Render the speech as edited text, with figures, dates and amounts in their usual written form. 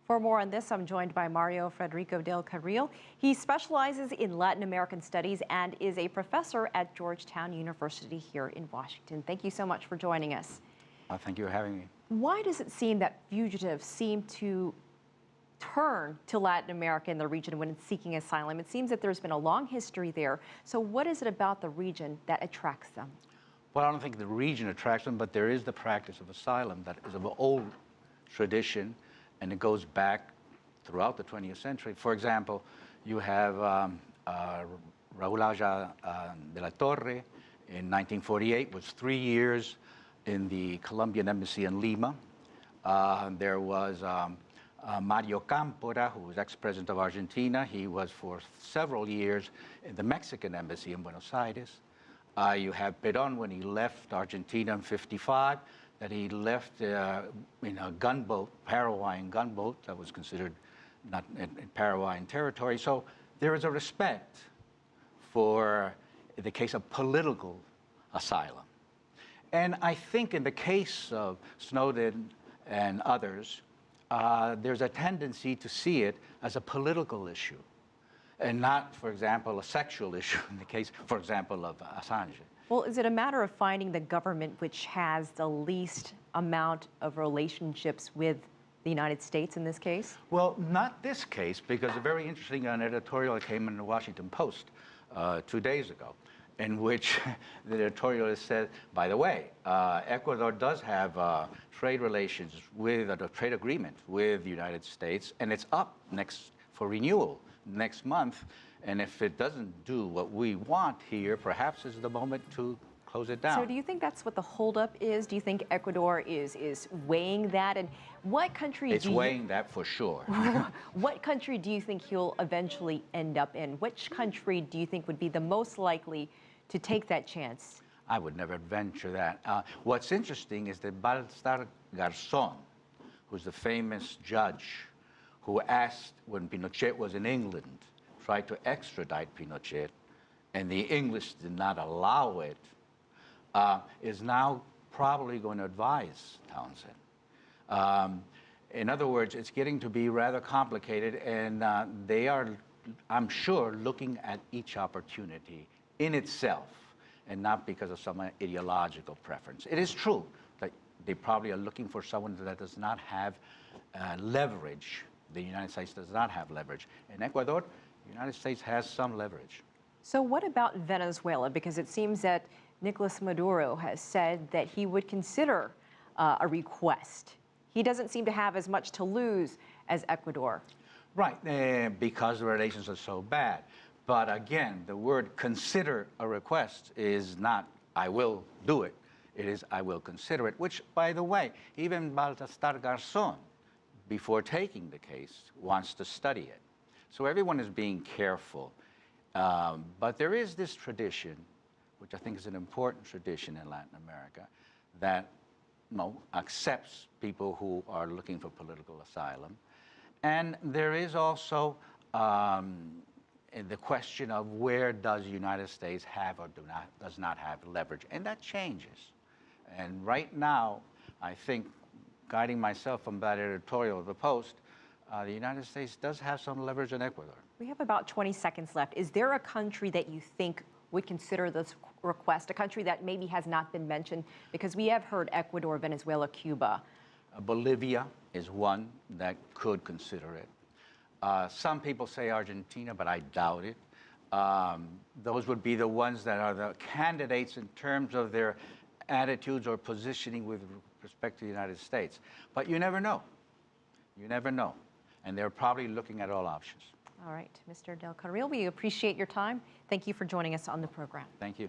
For more on this, I'm joined by Mario Federico del Carril. He specializes in Latin American studies and is a professor at Georgetown University here in Washington. Thank you so much for joining us. Thank you for having me. Why does it seem that fugitives seem to turn to Latin America in the region when it's seeking asylum? It seems that there's been a long history there. So what is it about the region that attracts them? Well, I don't think the region attracts them, but there is the practice of asylum that is of an old tradition, and it goes back throughout the 20th century. For example, you have Raúl Aja de la Torre in 1948, was 3 years in the Colombian embassy in Lima. There was Mario Cámpora, who was ex-president of Argentina. He was for several years in the Mexican embassy in Buenos Aires. You have Perón when he left Argentina in '55, that he left in a gunboat, Paraguayan gunboat, that was considered not in Paraguayan territory. So there is a respect for the case of political asylum. And I think in the case of Snowden and others, there's a tendency to see it as a political issue and not, for example, a sexual issue in the case, for example, of Assange. Well, is it a matter of finding the government which has the least amount of relationships with the United States in this case? Well, not this case, because a very interesting editorial came in the Washington Post 2 days ago, in which the editorialist said, by the way, Ecuador does have trade relations with, a trade agreement with the United States, and it's up for renewal next month. And if it doesn't do what we want here, perhaps is the moment to close it down. So do you think that's what the holdup is? Do you think Ecuador is weighing that? And what country It's weighing that for sure. What country do you think he'll eventually end up in? Which country do you think would be the most likely to take that chance? I would never venture that. What's interesting is that Baltasar Garzón, who's the famous judge who asked, when Pinochet was in England, tried to extradite Pinochet, and the English did not allow it, is now probably going to advise Townsend. In other words, it's getting to be rather complicated, and they are, I'm sure, looking at each opportunity in itself, and not because of some ideological preference. It is true that they probably are looking for someone that does not have leverage. The United States does not have leverage. In Ecuador, the United States has some leverage. So what about Venezuela? Because it seems that Nicolas Maduro has said that he would consider a request. He doesn't seem to have as much to lose as Ecuador. Right, because the relations are so bad. But again, the word consider a request is not, I will do it. It is, I will consider it, which, by the way, even Baltasar Garzón, before taking the case, wants to study it. So everyone is being careful. But there is this tradition, which I think is an important tradition in Latin America, that accepts people who are looking for political asylum. And there is also the question of where does the United States have or does not have leverage. And that changes. And right now, I think, guiding myself from that editorial of the Post, the United States does have some leverage in Ecuador. We have about 20 seconds left. Is there a country that you think would consider this request, a country that maybe has not been mentioned? Because we have heard Ecuador, Venezuela, Cuba. Bolivia is one that could consider it. Some people say Argentina, but I doubt it. Those would be the ones that are the candidates in terms of their attitudes or positioning with respect to the United States. But you never know. You never know. And they're probably looking at all options. All right, Mr. Del Carril, we appreciate your time. Thank you for joining us on the program. Thank you.